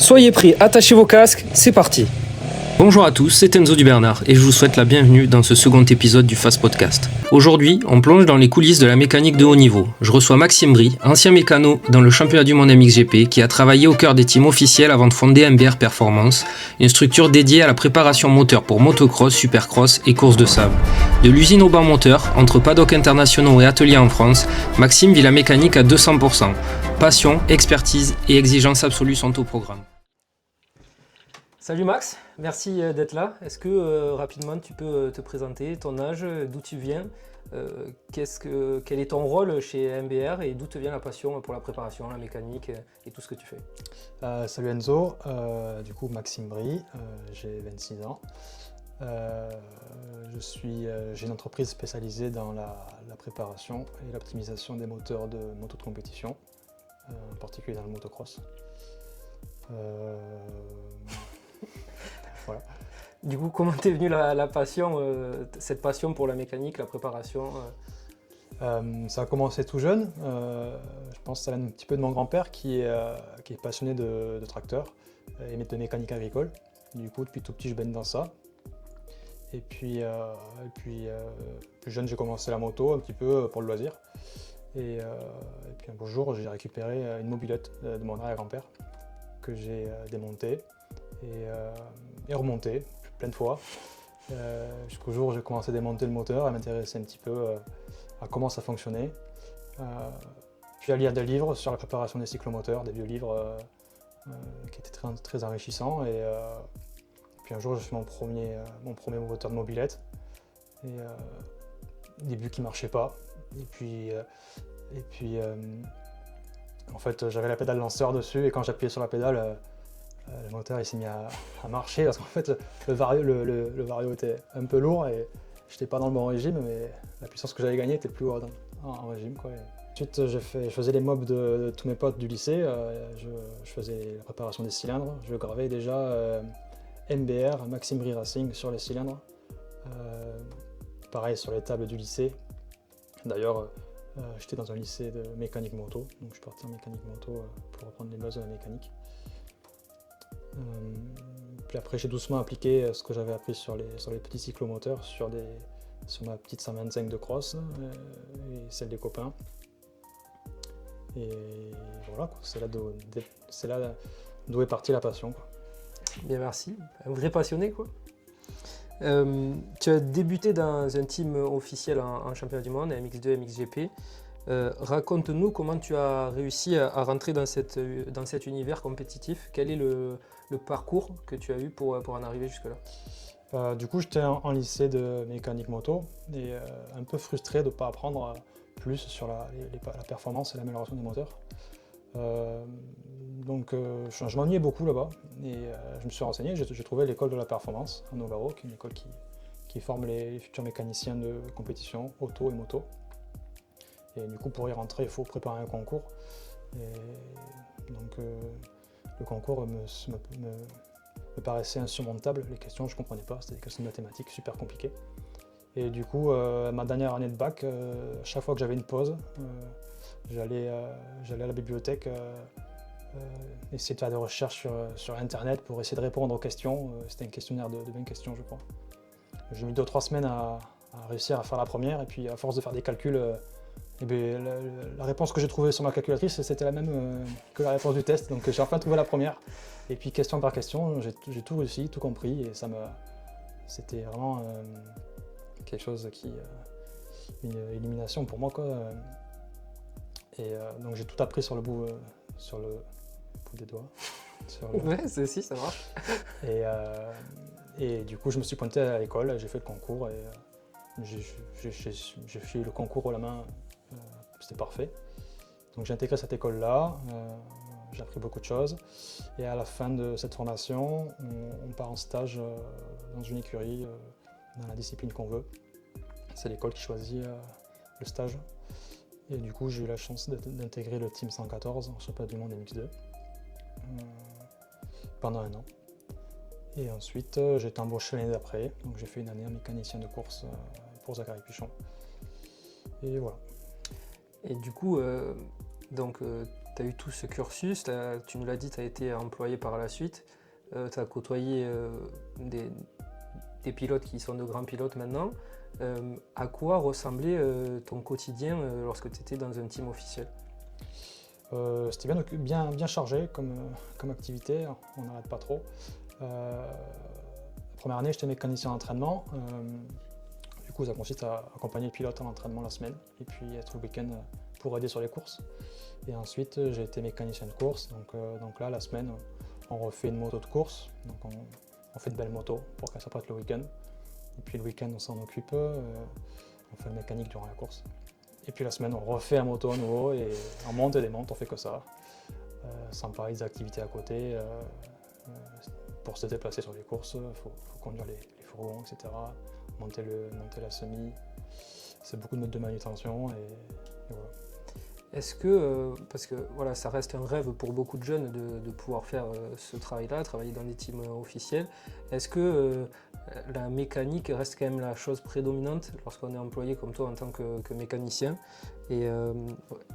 Soyez prêts, attachez vos casques, c'est parti. Bonjour à tous, c'est Enzo Dubernard et je vous souhaite la bienvenue dans ce second épisode du Fast Podcast. Aujourd'hui, on plonge dans les coulisses de la mécanique de haut niveau. Je reçois Maxime Brie, ancien mécano dans le championnat du monde MXGP, qui a travaillé au cœur des teams officiels avant de fonder MBR Performance, une structure dédiée à la préparation moteur pour motocross, supercross et courses de sable. De l'usine au banc moteur, entre paddocks internationaux et ateliers en France, Maxime vit la mécanique à 200%. Passion, expertise et exigence absolue sont au programme. Salut Max, merci d'être là. Est-ce que rapidement tu peux te présenter, ton âge, d'où tu viens, quel est ton rôle chez MBR et d'où te vient la passion pour la préparation, la mécanique et tout ce que tu fais? Salut Enzo, du coup Maxime Brie, j'ai 26 ans. J'ai une entreprise spécialisée dans la préparation et l'optimisation des moteurs de motos de compétition, en particulier dans le motocross. Voilà. Du coup, comment t'es venue la passion, cette passion pour la mécanique, la préparation Ça a commencé tout jeune. Je pense que ça vient un petit peu de mon grand-père qui est passionné de tracteurs et de mécanique agricole. Du coup, depuis tout petit, je baigne dans ça. Et puis plus jeune, j'ai commencé la moto un petit peu pour le loisir. Et puis un beau jour, j'ai récupéré une mobilette de mon arrière-grand-père que j'ai démontée et remontée plein de fois. Jusqu'au jour où j'ai commencé à démonter le moteur, à m'intéresser un petit peu à comment ça fonctionnait. Puis à lire des livres sur la préparation des cyclomoteurs, des vieux livres qui étaient très, très enrichissants. Et puis un jour, j'ai fait mon premier moteur de mobilette. Et au début, qui ne marchait pas. Et puis en fait, j'avais la pédale lanceur dessus et quand j'appuyais sur la pédale, le moteur il s'est mis à marcher parce qu'en fait le vario était un peu lourd et j'étais pas dans le bon régime, mais la puissance que j'avais gagnée était plus haute en régime, quoi. Ensuite je faisais les mobs de tous mes potes du lycée, je faisais la préparation des cylindres, je gravais déjà MBR, Maxime Brie Racing sur les cylindres, pareil sur les tables du lycée. D'ailleurs j'étais dans un lycée de mécanique moto, donc je suis parti en mécanique moto pour reprendre les bases de la mécanique. Puis après j'ai doucement appliqué ce que j'avais appris sur les petits cyclomoteurs, sur ma petite 125 de cross et celle des copains. Et voilà, c'est là d'où est partie la passion, quoi. Bien, merci. Un vrai passionné, quoi. Tu as débuté dans un team officiel en championnat du monde, MX2, MXGP. Raconte-nous comment tu as réussi à rentrer dans cet univers compétitif. Quel est le parcours que tu as eu pour en arriver jusque-là? Du coup, j'étais en lycée de mécanique moto et un peu frustré de ne pas apprendre plus sur la performance et l'amélioration des moteurs. Donc je m'ennuyais beaucoup là-bas et je me suis renseigné, j'ai trouvé l'école de la performance à Novaro, qui est une école qui forme les futurs mécaniciens de compétition, auto et moto. Et du coup, pour y rentrer, il faut préparer un concours. Et donc le concours me paraissait insurmontable. Les questions, je ne comprenais pas, c'était des questions de mathématiques super compliquées. Et du coup, ma dernière année de bac, chaque fois que j'avais une pause, j'allais à la bibliothèque essayer de faire des recherches sur Internet pour essayer de répondre aux questions. C'était un questionnaire de 20 questions, je crois. J'ai mis 2-3 semaines à réussir à faire la première, et puis à force de faire des calculs, la réponse que j'ai trouvée sur ma calculatrice, c'était la même que la réponse du test. Donc j'ai enfin trouvé la première. Et puis question par question, j'ai tout réussi, tout compris, et c'était vraiment quelque chose une illumination pour moi, quoi. Et donc j'ai tout appris sur le bout des doigts. Ouais, si, ça marche. Et du coup, je me suis pointé à l'école, j'ai fait le concours et j'ai fait le concours haut la main, c'était parfait. Donc j'ai intégré cette école-là, j'ai appris beaucoup de choses. Et à la fin de cette formation, on part en stage dans une écurie, dans la discipline qu'on veut. C'est l'école qui choisit le stage. Et du coup, j'ai eu la chance d'intégrer le Team 114 en championnat du monde MX2 pendant 1 an. Et ensuite, j'ai été embauché l'année d'après, donc j'ai fait une année en mécanicien de course pour Zachary Pichon. Et voilà. Et du coup, tu as eu tout ce cursus, tu nous l'as dit, tu as été employé par la suite, tu as côtoyé des pilotes qui sont de grands pilotes maintenant. À quoi ressemblait ton quotidien lorsque tu étais dans un team officiel? C'était bien chargé comme activité, on n'arrête pas trop. La première année, j'étais mécanicien d'entraînement. Du coup, ça consiste à accompagner le pilote en entraînement la semaine et puis être le week-end pour aider sur les courses. Et ensuite, j'ai été mécanicien de course. Donc là, la semaine, on refait une moto de course. Donc on fait de belles motos pour qu'elles soient prêtes le week-end. Et puis le week-end, on s'en occupe. On fait le mécanique durant la course. Et puis la semaine, on refait la moto à nouveau et on monte et démonte, on fait que ça. Sans parler des activités à côté. Pour se déplacer sur les courses, il faut conduire les fourgons, etc. Monter la semi. C'est beaucoup de manutention et voilà. Est-ce que, parce que voilà, ça reste un rêve pour beaucoup de jeunes de pouvoir faire ce travail-là, travailler dans des teams officiels, est-ce que la mécanique reste quand même la chose prédominante lorsqu'on est employé comme toi en tant que mécanicien? Et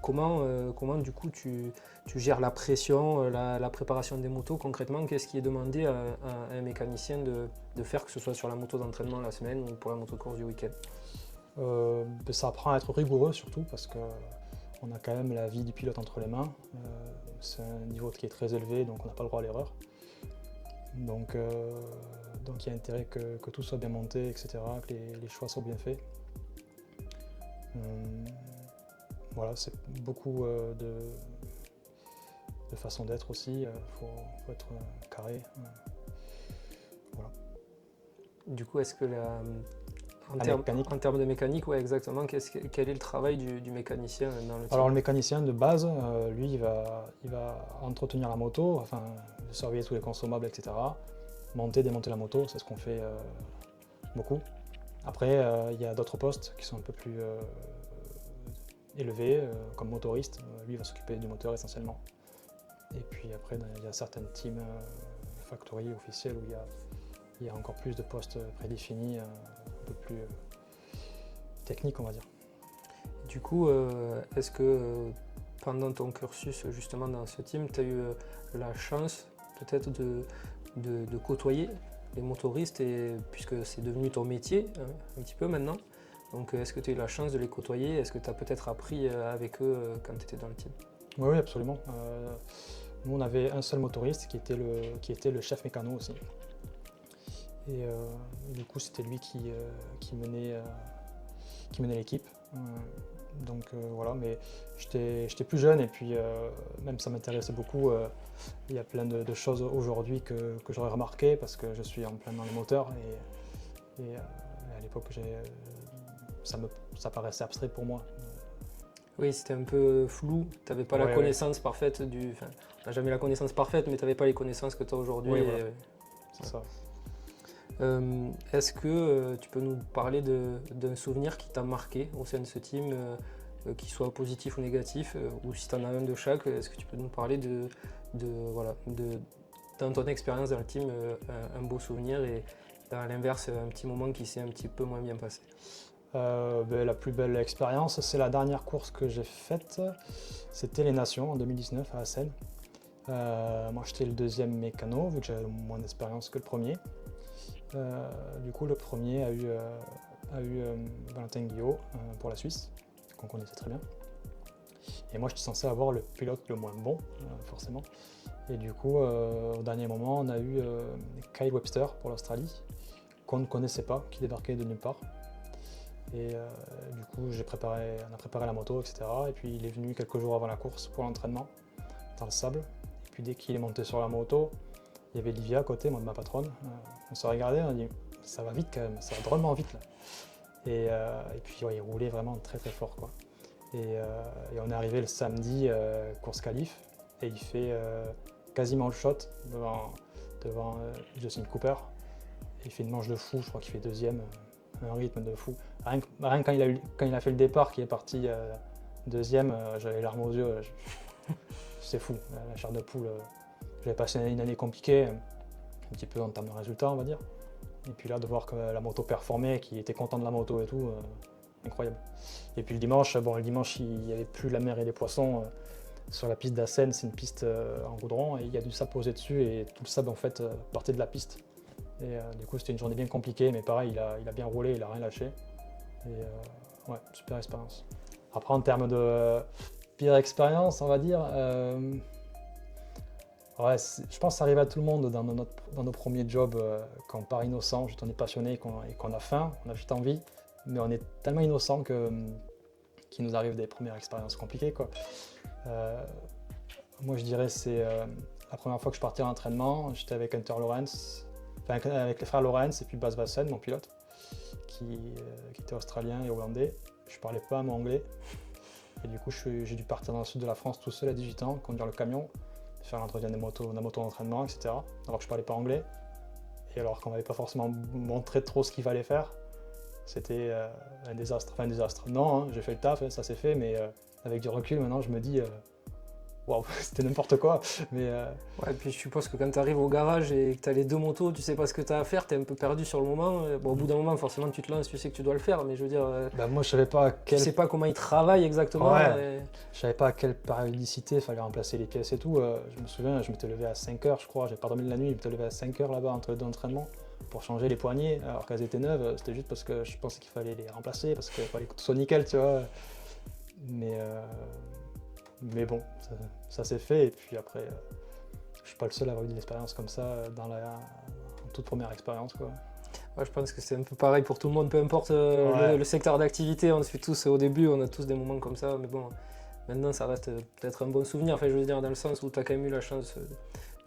comment du coup tu gères la pression, la préparation des motos concrètement? Qu'est-ce qui est demandé à un mécanicien de faire, que ce soit sur la moto d'entraînement la semaine ou pour la moto de course du week-end? Ça apprend à être rigoureux surtout parce que on a quand même la vie du pilote entre les mains. C'est un niveau qui est très élevé, donc on n'a pas le droit à l'erreur. Donc il y a intérêt que tout soit bien monté, etc., que les choix soient bien faits. Voilà, c'est beaucoup de façon d'être aussi. Faut être carré. Voilà. Du coup, est-ce que en termes de mécanique, ouais, exactement, quel est le travail du mécanicien dans le team? Alors le mécanicien de base, lui, il va entretenir la moto, enfin surveiller tous les consommables, etc. Monter, démonter la moto, c'est ce qu'on fait beaucoup. Après, il y a d'autres postes qui sont un peu plus élevés, comme motoriste. Lui, il va s'occuper du moteur essentiellement. Et puis après, il y a certaines teams factory officielles où il y a encore plus de postes prédéfinis, un peu plus techniques, on va dire. Du coup, est-ce que pendant ton cursus justement dans ce team, tu as eu la chance peut-être de côtoyer les motoristes, puisque c'est devenu ton métier un petit peu maintenant? Donc est-ce que tu as eu la chance de les côtoyer? Est-ce que tu as peut-être appris avec eux quand tu étais dans le team? Oui, absolument. Nous, on avait un seul motoriste qui était le chef mécano aussi. Et du coup, c'était lui qui menait l'équipe. Voilà, mais j'étais plus jeune et puis même ça m'intéressait beaucoup. Il y a plein de choses aujourd'hui que j'aurais remarqué parce que je suis en plein dans les moteurs et à l'époque ça paraissait abstrait pour moi. Oui, c'était un peu flou, tu n'avais pas la connaissance parfaite Enfin, tu n'as jamais la connaissance parfaite, mais tu n'avais pas les connaissances que tu as aujourd'hui. Oui, voilà. C'est ça. Est-ce que tu peux nous parler d'un souvenir qui t'a marqué au sein de ce team, qu'il soit positif ou négatif, ou si tu en as un de chaque, est-ce que tu peux nous parler dans ton expérience dans le team, un beau souvenir et à l'inverse, un petit moment qui s'est un petit peu moins bien passé? La plus belle expérience, c'est la dernière course que j'ai faite. C'était les Nations en 2019 à Assen. Moi, j'étais le deuxième mécano, vu que j'avais moins d'expérience que le premier. Du coup, le premier a eu Valentin Guillot pour la Suisse, qu'on connaissait très bien. Et moi, j'étais censé avoir le pilote le moins bon, forcément. Et du coup, au dernier moment, on a eu Kyle Webster pour l'Australie, qu'on ne connaissait pas, qui débarquait de nulle part. Et du coup, on a préparé la moto, etc. Et puis il est venu quelques jours avant la course pour l'entraînement, dans le sable. Et puis dès qu'il est monté sur la moto, il y avait Livia à côté, ma patronne. On s'est regardé, on a dit ça va vite quand même, ça va drôlement vite là. Et puis il roulait vraiment très très fort, quoi. Et on est arrivé le samedi, course qualif, et il fait quasiment le shot devant Justin Cooper. Et il fait une manche de fou, je crois qu'il fait deuxième, un rythme de fou. Rien quand il a fait le départ, qui est parti deuxième, j'avais les larmes aux yeux. C'est fou, la chair de poule. J'avais passé une année compliquée, un petit peu en termes de résultats, on va dire. Et puis là, de voir que la moto performait, qu'il était content de la moto et tout, incroyable. Et puis le dimanche, il n'y avait plus la mer et les poissons. sur la piste d'Assen, c'est une piste en goudron et il y a du sable posé dessus et tout le sable en fait partait de la piste. Et du coup c'était une journée bien compliquée, mais pareil, il a bien roulé, il a rien lâché. Et ouais, super expérience. Après en termes de pire expérience, on va dire, ouais, je pense que ça arrive à tout le monde dans nos premiers jobs, quand on part innocent, juste on est passionné et qu'on a faim, on a juste envie, mais on est tellement innocent qu'il nous arrive des premières expériences compliquées, quoi. Moi je dirais c'est la première fois que je partais à l'entraînement, j'étais avec Hunter Lawrence, enfin avec les frères Lawrence et puis Bas Vassen, mon pilote, qui était australien et hollandais. Je parlais pas mon anglais et du coup j'ai dû partir dans le sud de la France tout seul à 18 ans, conduire le camion, faire l'entretien de la moto d'entraînement, etc. Alors que je parlais pas anglais et alors qu'on m'avait pas forcément montré trop ce qu'il fallait faire. C'était un désastre. Enfin un désastre. Non, hein, j'ai fait le taf, ça s'est fait, mais avec du recul maintenant je me dis waouh, c'était n'importe quoi. Mais Ouais, et puis je suppose que quand tu arrives au garage et que tu as les deux motos, tu sais pas ce que tu as à faire, tu es un peu perdu sur le moment. Bon, au bout d'un moment, forcément, tu te lances, tu sais que tu dois le faire, mais je veux dire, bah, moi je savais pas tu sais pas comment ils travaillent exactement. Ouais. Je savais pas à quelle périodicité il fallait remplacer les pièces et tout. Je me souviens, je m'étais levé à 5h, je crois, j'ai pas dormi de la nuit, je m'étais levé à 5h là-bas entre les deux entraînements pour changer les poignées, alors qu'elles étaient neuves. C'était juste parce que je pensais qu'il fallait les remplacer, parce qu'il fallait que tout soit nickel, tu vois. Mais bon, ça s'est fait, et puis après, je suis pas le seul à avoir eu une expérience comme ça en toute première expérience, quoi. Ouais, je pense que c'est un peu pareil pour tout le monde, peu importe le secteur d'activité, on se fait tous au début, on a tous des moments comme ça, mais bon, maintenant ça reste peut-être un bon souvenir, enfin je veux dire dans le sens où tu as quand même eu la chance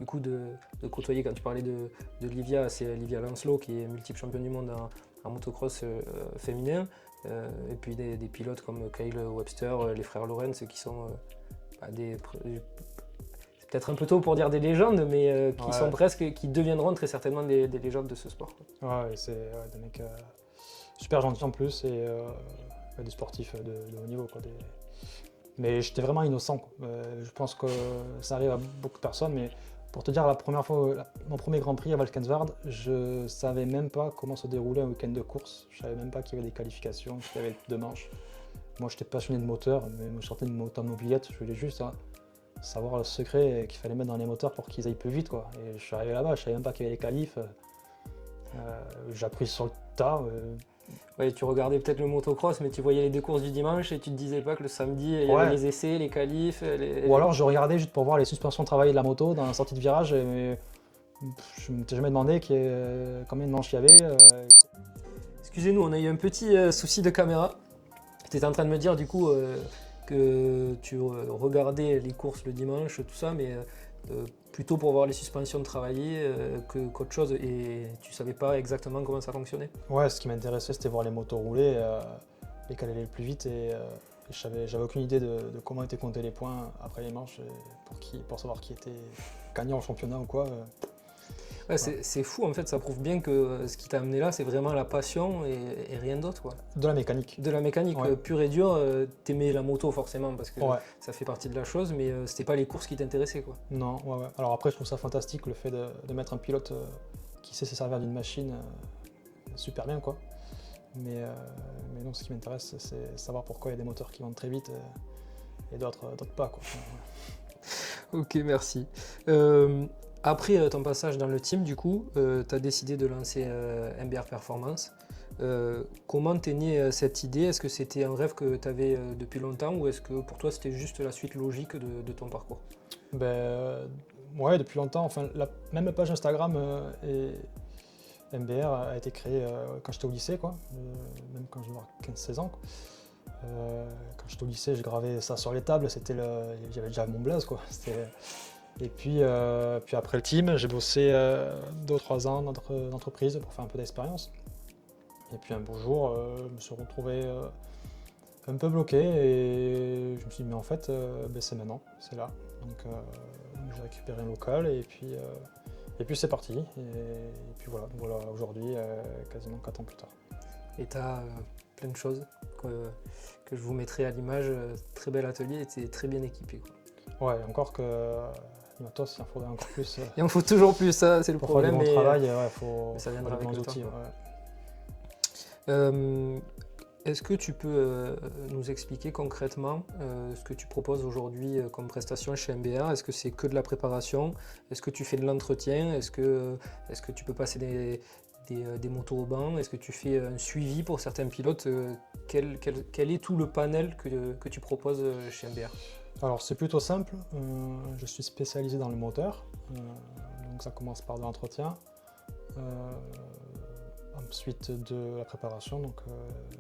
du coup de côtoyer, quand tu parlais de Livia, c'est Livia Lancelot qui est multiple championne du monde en motocross féminin, et puis des pilotes comme Kyle Webster, les frères Lawrence qui sont c'est peut-être un peu tôt pour dire des légendes, mais qui sont presque, qui deviendront très certainement des légendes de ce sport, quoi. Ouais, c'est des mecs super gentils en plus et des sportifs de haut niveau, quoi. Mais j'étais vraiment innocent, quoi. Je pense que ça arrive à beaucoup de personnes, mais pour te dire, la première fois, mon premier Grand Prix à Valkenswaard, je savais même pas comment se déroulait un week-end de course. Je savais même pas qu'il y avait des qualifications, qu'il y avait 2 manches. Moi, j'étais passionné de moteur, mais je sortais de mon mobilette, je voulais juste savoir le secret qu'il fallait mettre dans les moteurs pour qu'ils aillent plus vite, quoi. Et je suis arrivé là-bas, je savais même pas qu'il y avait les qualifs. J'ai appris sur le tas. Ouais, tu regardais peut-être le motocross, mais tu voyais les deux courses du dimanche et tu te disais pas que le samedi, il y avait les essais, les qualifs. Ou alors je regardais juste pour voir les suspensions travailler de la moto dans la sortie de virage, mais je ne m'étais jamais demandé combien de manches il y avait. Excusez-nous, on a eu un petit souci de caméra. Tu étais en train de me dire du coup que tu regardais les courses le dimanche, tout ça, mais plutôt pour voir les suspensions de travailler qu'autre chose, et tu savais pas exactement comment ça fonctionnait. Ouais, ce qui m'intéressait c'était voir les motos rouler, lesquelles allaient le plus vite, et j'avais aucune idée de comment étaient comptés les points après les manches, pour savoir qui était gagnant au championnat ou quoi. Ouais, c'est fou en fait, ça prouve bien que ce qui t'a amené là, c'est vraiment la passion et rien d'autre, quoi. De la mécanique. De la mécanique pure et dure. T'aimais la moto forcément parce que ça fait partie de la chose, mais c'était pas les courses qui t'intéressaient, quoi. Non, ouais. Alors après, je trouve ça fantastique le fait de mettre un pilote qui sait se servir d'une machine super bien, quoi. Mais non, ce qui m'intéresse, c'est savoir pourquoi il y a des moteurs qui vont très vite et d'autres pas, quoi. Ok, merci. Après ton passage dans le team, du coup, tu as décidé de lancer MBR Performance. Comment t'es née cette idée? Est-ce que c'était un rêve que tu avais depuis longtemps, ou est-ce que pour toi c'était juste la suite logique de ton parcours? Ouais, depuis longtemps. Enfin, même la page Instagram et MBR a été créée quand j'étais au lycée, quoi. Même quand j'avais 15-16 ans, quoi. Quand j'étais au lycée, je gravais ça sur les tables. J'avais déjà mon blaze, quoi. Et puis après le team, j'ai bossé 2 ou 3 ans dans notre entreprise pour faire un peu d'expérience. Et puis un beau jour, je me suis retrouvé un peu bloqué et je me suis dit mais en fait c'est maintenant, c'est là. Donc j'ai récupéré un local et puis c'est parti. Et puis voilà aujourd'hui, quasiment 4 ans plus tard. Et tu as plein de choses que je vous mettrai à l'image. Très bel atelier et tu es très bien équipé, quoi. Ouais, encore que matos, il en faudrait encore plus. Il en faut toujours plus, ça c'est le problème. Pour faire du bon travail, faut ça viendra avec bons le outils. temps. Ouais. Est-ce que tu peux nous expliquer concrètement ce que tu proposes aujourd'hui comme prestation chez MBR? Est-ce que c'est que de la préparation? Est-ce que tu fais de l'entretien? Est-ce que tu peux passer des motos au banc? Est-ce que tu fais un suivi pour certains pilotes? Quel est tout le panel que tu proposes chez MBR? Alors c'est plutôt simple, je suis spécialisé dans le moteur, donc ça commence par de l'entretien, ensuite de la préparation, donc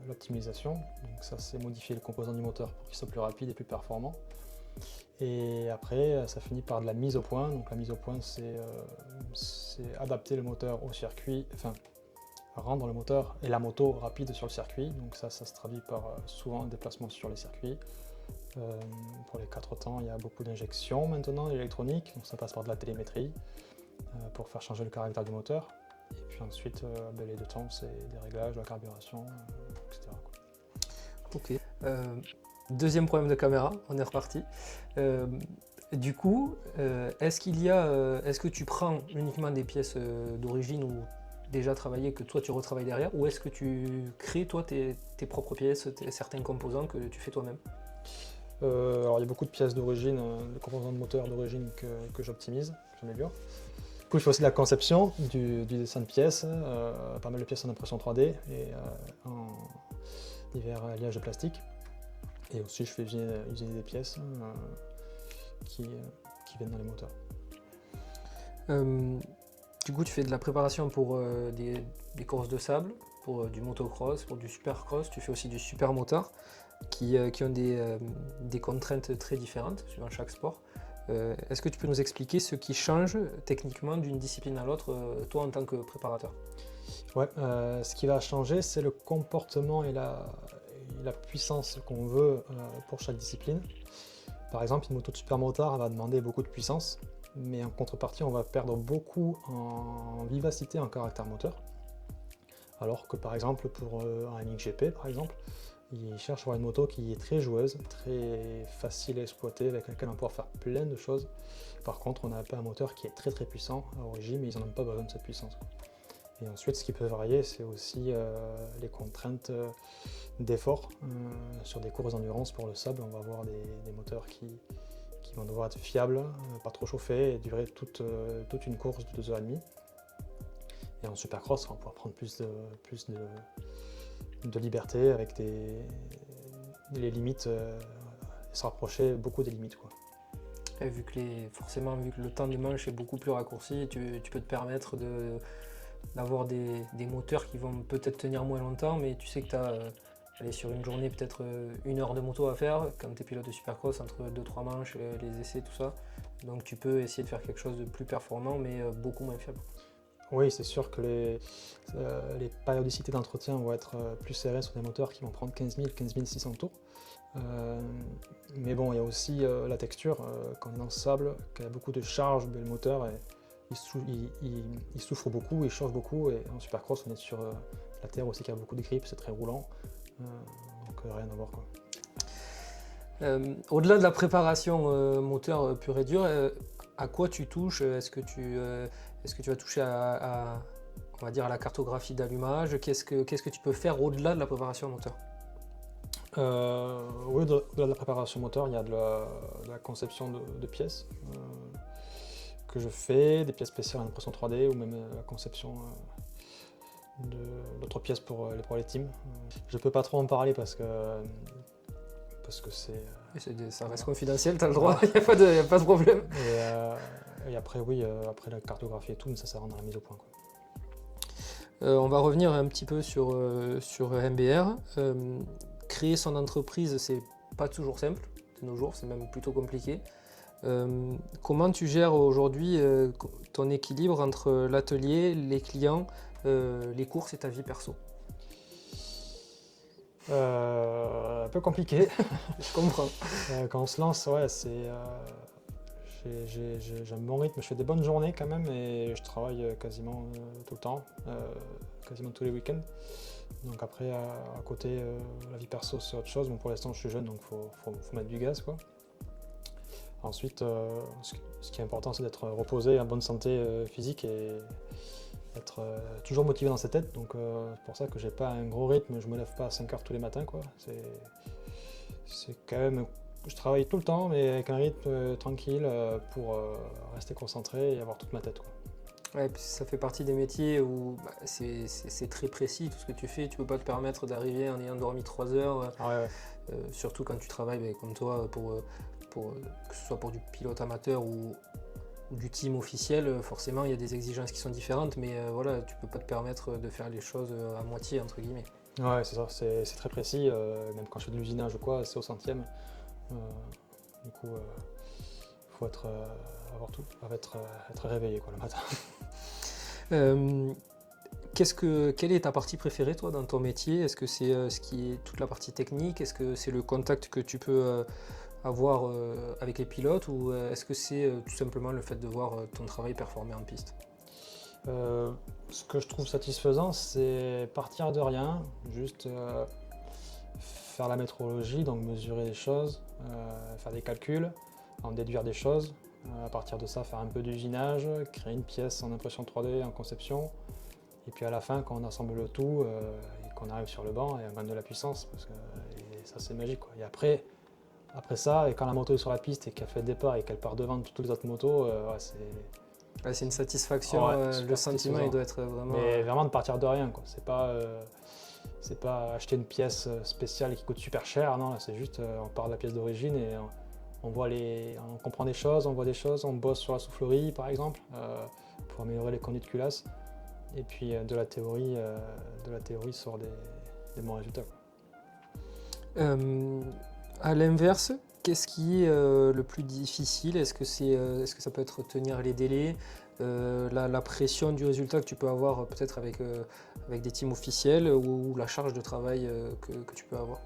l'optimisation, donc ça c'est modifier les composants du moteur pour qu'ils soient plus rapides et plus performants. Et après ça finit par de la mise au point, donc la mise au point c'est adapter le moteur au circuit, enfin rendre le moteur et la moto rapide sur le circuit, donc ça se traduit par souvent un déplacement sur les circuits. Pour les 4 temps, il y a beaucoup d'injections maintenant, électroniques, donc ça passe par de la télémétrie pour faire changer le caractère du moteur. Et puis ensuite, les 2 temps, c'est des réglages de la carburation, etc. Ok. Deuxième problème de caméra, on est reparti. Du coup, est-ce que tu prends uniquement des pièces d'origine ou déjà travaillées que toi tu retravailles derrière, ou est-ce que tu crées toi tes propres pièces, certains composants que tu fais toi-même? Alors il y a beaucoup de pièces d'origine, de composants de moteur d'origine que j'optimise, que j'améliore. Du coup, il faut aussi la conception du dessin de pièces, pas mal de pièces en impression 3D et en divers alliages de plastique. Et aussi, je fais usiner des pièces qui viennent dans les moteurs. Du coup, tu fais de la préparation pour des courses de sable, pour du motocross, pour du supercross. Tu fais aussi du supermotard qui ont des contraintes très différentes suivant chaque sport. Est-ce que tu peux nous expliquer ce qui change techniquement d'une discipline à l'autre, toi en tant que préparateur? Ouais, ce qui va changer, c'est le comportement et la puissance qu'on veut pour chaque discipline. Par exemple, une moto de supermotard va demander beaucoup de puissance, mais en contrepartie, on va perdre beaucoup en vivacité, en caractère moteur. Alors que par exemple, pour un MXGP, par exemple, il cherche à avoir une moto qui est très joueuse, très facile à exploiter, avec laquelle on va pouvoir faire plein de choses. Par contre, on n'a pas un moteur qui est très puissant à l'origine, mais ils n'en ont pas besoin de cette puissance. Et ensuite, ce qui peut varier, c'est aussi les contraintes d'effort. Sur des courses d'endurance pour le sable, on va avoir des moteurs qui vont devoir être fiables, pas trop chauffés et durer toute une course de 2h30. Et en supercross, on va pouvoir prendre plus de liberté avec les limites, se rapprocher beaucoup des limites, quoi. Et vu que le temps de manche est beaucoup plus raccourci, tu peux te permettre d'avoir des moteurs qui vont peut-être tenir moins longtemps, mais tu sais que tu as sur une journée peut-être 1 heure de moto à faire quand tu es pilote de supercross, entre 2-3 manches, les essais, tout ça. Donc tu peux essayer de faire quelque chose de plus performant, mais beaucoup moins fiable. Oui, c'est sûr que les périodicités d'entretien vont être plus serrées sur des moteurs qui vont prendre 15 600 tours. Mais bon, il y a aussi la texture, quand on est dans le sable, qu'il y a beaucoup de charge, le moteur, il souffre beaucoup, il chauffe beaucoup, et en supercross, on est sur la terre aussi qui a beaucoup de grip, c'est très roulant, donc rien à voir, quoi. Au-delà de la préparation moteur pure et dure, à quoi tu touches? Est-ce que tu vas toucher on va dire à la cartographie d'allumage? Qu'est-ce que tu peux faire au-delà de la préparation moteur? Oui, au-delà de la préparation moteur, il y a de la conception de pièces que je fais, des pièces spéciales en impression 3D ou même la conception d'autres pièces pour les teams. Je peux pas trop en parler parce que ça reste confidentiel, tu as le droit, il n'y a pas de problème. Et après, oui, après la cartographie et tout, mais ça rend dans la mise au point, quoi. On va revenir un petit peu sur MBR. Créer son entreprise, c'est pas toujours simple de nos jours, c'est même plutôt compliqué. Comment tu gères aujourd'hui ton équilibre entre l'atelier, les clients, les courses et ta vie perso? Un peu compliqué. Je comprends. Quand on se lance, ouais, j'aime mon rythme, je fais des bonnes journées quand même et je travaille quasiment tout le temps, quasiment tous les week-ends. Donc après, à côté, la vie perso c'est autre chose. Bon, pour l'instant je suis jeune, donc faut mettre du gaz, quoi. Ensuite, ce qui est important, c'est d'être reposé, en bonne santé physique être toujours motivé dans sa tête. Donc c'est pour ça que j'ai pas un gros rythme, je me lève pas à 5 heures tous les matins, quoi. C'est quand même, je travaille tout le temps, mais avec un rythme tranquille pour rester concentré et avoir toute ma tête, quoi. Ouais, puis ça fait partie des métiers où c'est très précis tout ce que tu fais. Tu peux pas te permettre d'arriver en ayant dormi 3 heures, surtout quand tu travailles comme toi, que ce soit pour du pilote amateur ou du team officiel. Forcément, il y a des exigences qui sont différentes, mais voilà, tu peux pas te permettre de faire les choses à moitié, entre guillemets. Ouais, c'est ça, c'est très précis. Même quand je fais de l'usinage ou quoi, c'est au centième. Du coup, il faut être réveillé, quoi, le matin. Quelle est ta partie préférée, toi, dans ton métier? Est-ce que c'est ce qui est toute la partie technique? Est-ce que c'est le contact que tu peux avoir avec les pilotes, ou est-ce que c'est tout simplement le fait de voir ton travail performer en piste? Ce que je trouve satisfaisant, c'est partir de rien, juste faire la métrologie, donc mesurer les choses, faire des calculs, en déduire des choses. À partir de ça, faire un peu d'usinage, créer une pièce en impression 3D, en conception. Et puis à la fin, quand on assemble le tout et qu'on arrive sur le banc, et on gagne de la puissance, et ça c'est magique, quoi. Et après ça, et quand la moto est sur la piste et qu'elle fait le départ et qu'elle part devant toutes les autres motos, c'est une satisfaction, le sentiment il doit être vraiment... Mais vraiment de partir de rien, quoi. C'est pas acheter une pièce spéciale qui coûte super cher, non, c'est juste on part de la pièce d'origine et on comprend des choses, on voit des choses, on bosse sur la soufflerie par exemple, pour améliorer les conduites culasse. Et puis de la théorie sort des bons résultats, quoi. À l'inverse, qu'est-ce qui est le plus difficile? Est-ce que ça peut être tenir les délais, la pression du résultat que tu peux avoir peut-être avec des teams officiels, ou la charge de travail que tu peux avoir?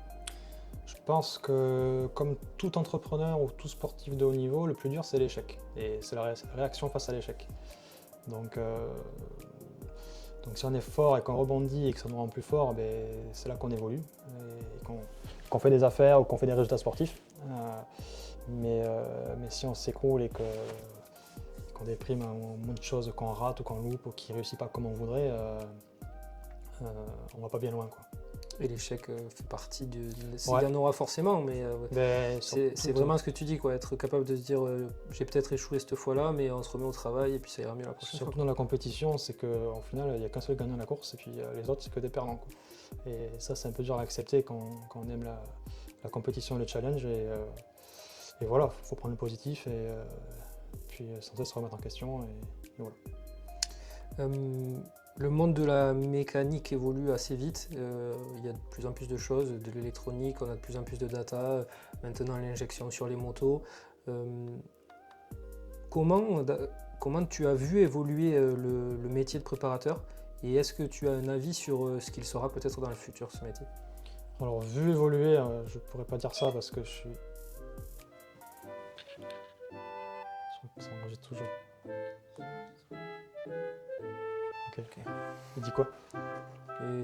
Je pense que comme tout entrepreneur ou tout sportif de haut niveau, le plus dur c'est l'échec. Et c'est la réaction face à l'échec. Donc si on est fort et qu'on rebondit et que ça nous rend plus fort, c'est là qu'on évolue et qu'on fait des affaires ou qu'on fait des résultats sportifs. Mais si on s'écroule et qu'on déprime un moment de choses, qu'on rate ou qu'on loupe ou qui ne réussit pas comme on voudrait, on va pas bien loin, quoi. Et l'échec fait partie il y en aura forcément, mais c'est vraiment ce que tu dis, quoi. Être capable de se dire j'ai peut-être échoué cette fois-là, mais on se remet au travail et puis ça ira mieux la prochaine fois. Surtout dans la compétition, c'est qu'au final, il n'y a qu'un seul gagnant de la course et puis les autres, c'est que des perdants, quoi. Et ça, c'est un peu dur à accepter quand on aime la compétition et le challenge. Et voilà, il faut prendre le positif et puis sans cesse se remettre en question. Et voilà. Le monde de la mécanique évolue assez vite, il y a de plus en plus de choses, de l'électronique, on a de plus en plus de data, maintenant l'injection sur les motos. Comment tu as vu évoluer le métier de préparateur, et est-ce que tu as un avis sur ce qu'il sera peut-être dans le futur, ce métier? Alors, vu évoluer, je pourrais pas dire ça parce que je suis... Je crois que ça enregistre toujours. Ok. Il dit quoi? Et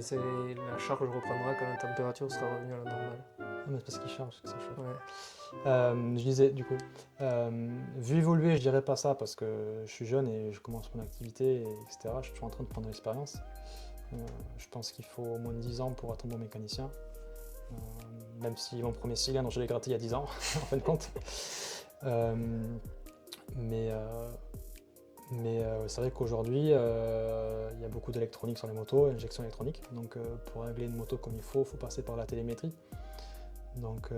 la charge reprendra quand la température sera revenue à la normale. Ah, mais c'est parce qu'il charge que ça chauffe. Ouais. Je disais, du coup, vu évoluer, je dirais pas ça parce que je suis jeune et je commence mon activité, etc. Je suis toujours en train de prendre de l'expérience. Je pense qu'il faut au moins 10 ans pour être un bon mécanicien. Même si mon premier cylindre, je l'ai gratté il y a 10 ans, en fin de compte. Mais c'est vrai qu'aujourd'hui, il y a beaucoup d'électronique sur les motos, injection électronique. Donc pour régler une moto comme il faut passer par la télémétrie. Donc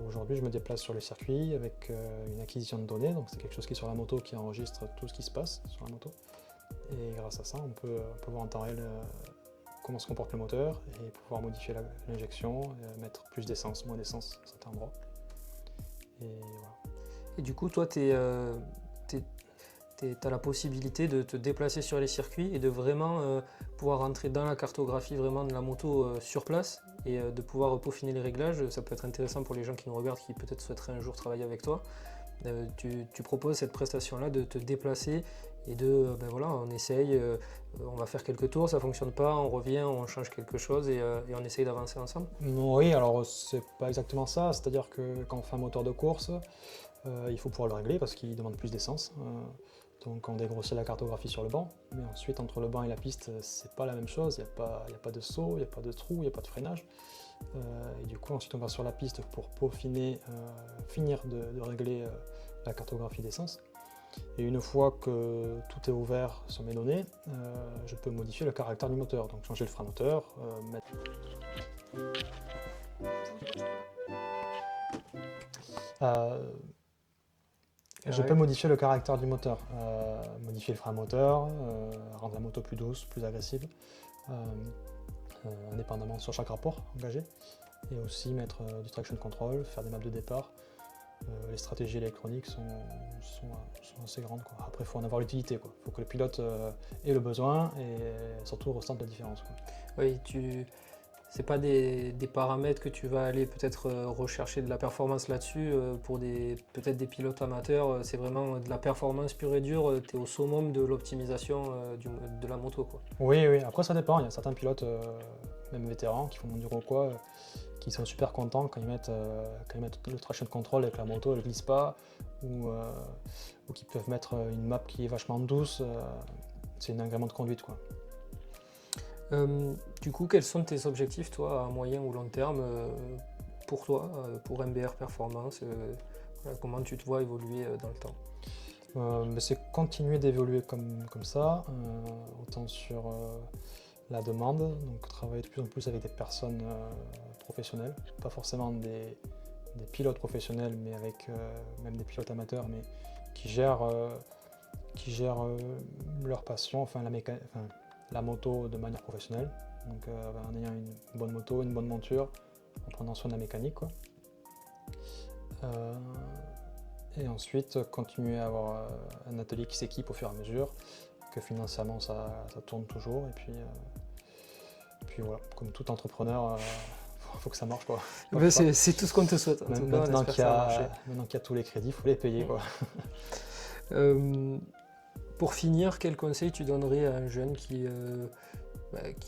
aujourd'hui, je me déplace sur le circuit avec une acquisition de données. Donc c'est quelque chose qui est sur la moto, qui enregistre tout ce qui se passe sur la moto. Et grâce à ça, on peut voir en temps réel comment se comporte le moteur et pouvoir modifier l'injection, mettre plus d'essence, moins d'essence à certains endroits. Et voilà. Et du coup, toi, tu as la possibilité de te déplacer sur les circuits et de vraiment pouvoir rentrer dans la cartographie vraiment de la moto sur place, et de pouvoir peaufiner les réglages. Ça peut être intéressant pour les gens qui nous regardent, qui peut-être souhaiteraient un jour travailler avec toi. Tu proposes cette prestation-là de te déplacer et voilà, on essaye, on va faire quelques tours, ça ne fonctionne pas, on revient, on change quelque chose et on essaye d'avancer ensemble. Oui, alors c'est pas exactement ça, c'est-à-dire que quand on fait un moteur de course, il faut pouvoir le régler parce qu'il demande plus d'essence. Donc on dégrossit la cartographie sur le banc, mais ensuite entre le banc et la piste, c'est pas la même chose, il n'y a pas de saut, il n'y a pas de trou, il n'y a pas de freinage. Et du coup ensuite on va sur la piste pour peaufiner, finir de régler la cartographie d'essence. Et une fois que tout est ouvert sur mes données, je peux modifier le caractère du moteur, donc changer le frein moteur, mettre... Je peux modifier le caractère du moteur, modifier le frein moteur, rendre la moto plus douce, plus agressive, indépendamment sur chaque rapport engagé, et aussi mettre du traction control, faire des maps de départ. Les stratégies électroniques sont assez grandes, quoi. Après, il faut en avoir l'utilité. Il faut que le pilote ait le besoin et surtout ressente la différence, quoi. Oui, c'est pas des paramètres que tu vas aller peut-être rechercher de la performance là-dessus pour peut-être des pilotes amateurs. C'est vraiment de la performance pure et dure. Tu es au summum de l'optimisation de la moto, quoi. Oui, oui. Après, ça dépend. Il y a certains pilotes, même vétérans, qui font de l'enduro ou quoi, qui sont super contents quand ils mettent le traction control et que la moto ne glisse pas, ou qui peuvent mettre une map qui est vachement douce. C'est un agrément de conduite, quoi. Du coup, quels sont tes objectifs, toi, à moyen ou long terme, pour toi, pour MBR Performance voilà, comment tu te vois évoluer dans le temps? C'est continuer d'évoluer comme ça, autant sur la demande, donc travailler de plus en plus avec des personnes professionnelles, pas forcément des pilotes professionnels, mais avec même des pilotes amateurs, mais qui gèrent leur passion, la moto de manière professionnelle, donc en ayant une bonne moto, une bonne monture, en prenant soin de la mécanique, quoi. Et ensuite continuer à avoir un atelier qui s'équipe au fur et à mesure, que financièrement ça tourne toujours, et puis voilà, comme tout entrepreneur, faut que ça marche, quoi. C'est tout ce qu'on te souhaite. Maintenant qu'il y a tous les crédits, il faut les payer, quoi. Pour finir, quel conseil tu donnerais à un jeune qui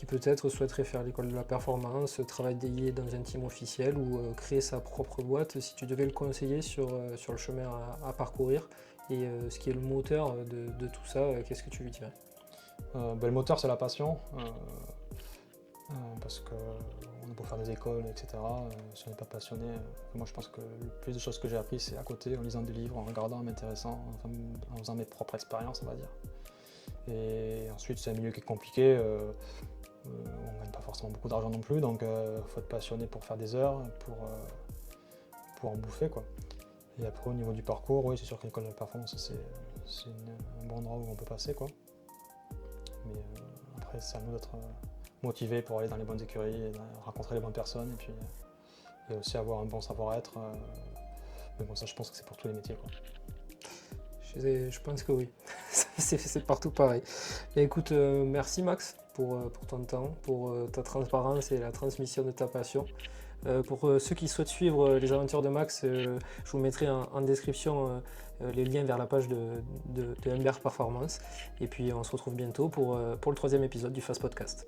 peut-être souhaiterait faire l'école de la performance, travailler dans un team officiel ou créer sa propre boîte, si tu devais le conseiller sur le chemin à parcourir et ce qui est le moteur de tout ça, qu'est-ce que tu lui dirais? Le moteur, c'est la passion, parce qu'on a beau faire des écoles, etc. Si on n'est pas passionné, moi je pense que le plus de choses que j'ai appris, c'est à côté, en lisant des livres, en regardant, en m'intéressant, en faisant mes propres expériences, on va dire. Et ensuite, c'est un milieu qui est compliqué, on ne gagne pas forcément beaucoup d'argent non plus, donc il faut être passionné pour faire des heures, pour en bouffer, quoi. Et après, au niveau du parcours, oui, c'est sûr que l'école de la performance, c'est un bon endroit où on peut passer, quoi. Mais après, c'est à nous d'être motivé pour aller dans les bonnes écuries, et rencontrer les bonnes personnes, et aussi avoir un bon savoir-être. Mais bon, ça, je pense que c'est pour tous les métiers, quoi. Je pense que oui, c'est partout pareil. Et écoute, merci Max pour ton temps, pour ta transparence et la transmission de ta passion. Pour ceux qui souhaitent suivre les aventures de Max, je vous mettrai en description les liens vers la page de MBR Performance. Et puis on se retrouve bientôt pour le 3e épisode du Fast Podcast.